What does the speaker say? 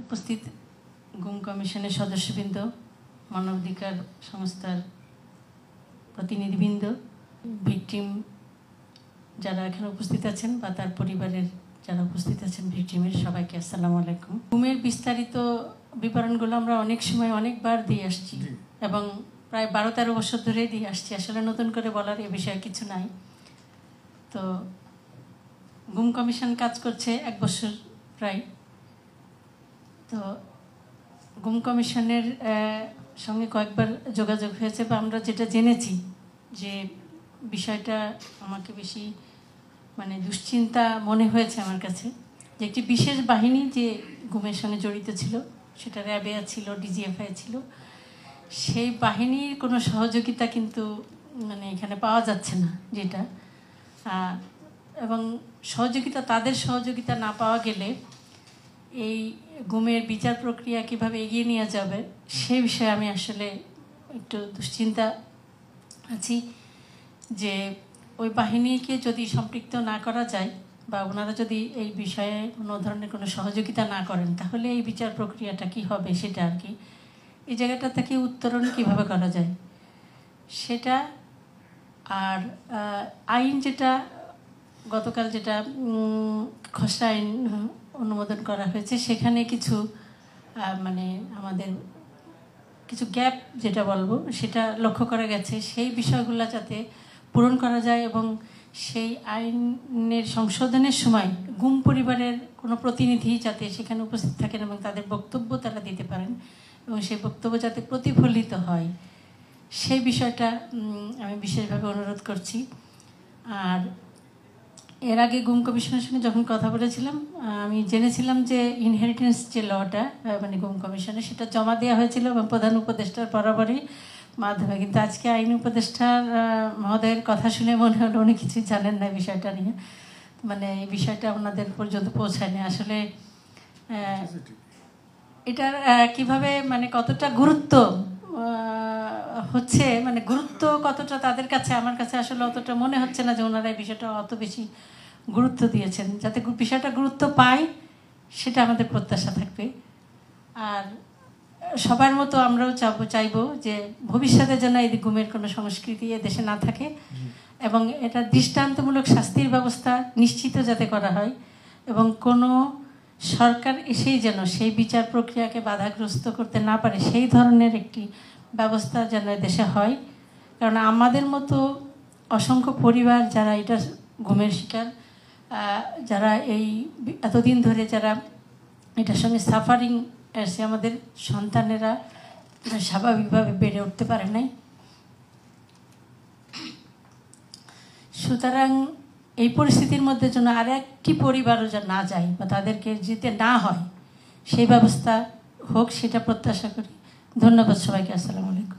উপস্থিত গুম কমিশনের সদস্যবৃন্দ, মানবাধিকার সংস্থার প্রতিনিধিবৃন্দ, ভিকটিম যারা এখানে উপস্থিত আছেন বা তার পরিবারের যারা উপস্থিত আছেন, ভিকটিমের সবাইকে আসসালামু আলাইকুম। গুমের বিস্তারিত বিবরণগুলো আমরা অনেক সময় অনেকবার দিয়ে আসছি এবং প্রায় 12-13 বছর ধরে দিয়ে আসছি। আসলে নতুন করে বলার এ বিষয়ে কিছু নাই। তো গুম কমিশন কাজ করছে 1 বছর প্রায়। তো গুম কমিশনের সঙ্গে কয়েকবার যোগাযোগ হয়েছে বা আমরা যেটা জেনেছি যে বিষয়টা আমাকে বেশি দুশ্চিন্তা মনে হয়েছে আমার কাছে, যে একটি বিশেষ বাহিনী যে গুমের সঙ্গে জড়িত ছিল, সেটা র্যাবেয়া ছিল, ডিজিএফআই ছিল, সেই বাহিনীর কোনো সহযোগিতা কিন্তু এখানে পাওয়া যাচ্ছে না যেটা, এবং তাদের সহযোগিতা না পাওয়া গেলে এই গুমের বিচার প্রক্রিয়া কিভাবে এগিয়ে নিয়ে যাবে সে বিষয়ে আমি আসলে একটু দুশ্চিন্তা আছি। যে ওই বাহিনীকে যদি সম্পৃক্ত না করা যায় বা ওনারা যদি এই বিষয়ে কোনো ধরনের কোনো সহযোগিতা না করেন, তাহলে এই বিচার প্রক্রিয়াটা কি হবে সেটা আর কি, এই জায়গাটা থেকে উত্তরণ কিভাবে করা যায় সেটা। আর আইন যেটা গতকাল যেটা খসড়া আইন অনুমোদন করা হয়েছে, সেখানে কিছু আমাদের কিছু গ্যাপ যেটা বলবো সেটা লক্ষ্য করা গেছে। সেই বিষয়গুলো যাতে পূরণ করা যায় এবং সেই আইনের সংশোধনের সময় গুম পরিবারের কোনো প্রতিনিধি যাতে সেখানে উপস্থিত থাকেন এবং তাদের বক্তব্য তারা দিতে পারেন এবং সেই বক্তব্য যাতে প্রতিফলিত হয়, সেই বিষয়টা আমি বিশেষভাবে অনুরোধ করছি। আর এর আগে গুম কমিশনের সঙ্গে যখন কথা বলেছিলাম, আমি জেনেছিলাম যে ইনহেরিটেন্স যে লটা গুম কমিশনে, সেটা জমা দেওয়া হয়েছিল এবং প্রধান উপদেষ্টার বরাবরই মাধ্যমে। কিন্তু আজকে আইন উপদেষ্টার মহোদয়ের কথা শুনে মনে হলো উনি কিছুই জানেন না বিষয়টা নিয়ে, এই বিষয়টা ওনাদের পর্যন্ত পৌঁছায়নি। আসলে এটার কিভাবে কতটা গুরুত্ব হচ্ছে, গুরুত্ব কতটা তাদের কাছে, আমার কাছে আসলে অতটা মনে হচ্ছে না যে ওনারা এই বিষয়টা অত বেশি গুরুত্ব দিয়েছেন। যাতে বিষয়টা গুরুত্ব পায় সেটা আমাদের প্রত্যাশা থাকবে। আর সবার মতো আমরাও চাইবো যে ভবিষ্যতে যেন এই গুমের কোনো সংস্কৃতি দেশে না থাকে এবং এটা দৃষ্টান্তমূলক শাস্তির ব্যবস্থা নিশ্চিত যাতে করা হয় এবং কোনো সরকার এসেই যেন সেই বিচার প্রক্রিয়াকে বাধাগ্রস্ত করতে না পারে, সেই ধরনের একটি ব্যবস্থা যেন দেশে হয়। কারণ আমাদের মতো অসংখ্য পরিবার যারা এটা গুমের শিকার, যারা এই এতদিন ধরে যারা এটার সঙ্গে সাফারিং এসে, আমাদের সন্তানেরা স্বাভাবিকভাবে বেড়ে উঠতে পারে নাই। সুতরাং এই পরিস্থিতির মধ্যে যেন আর একটি পরিবারও যেন না যায় বা তাদেরকে যেতে না হয়, সেই ব্যবস্থা হোক সেটা প্রত্যাশা করি। ধন্যবাদ সবাইকে। আসসালামু আলাইকুম।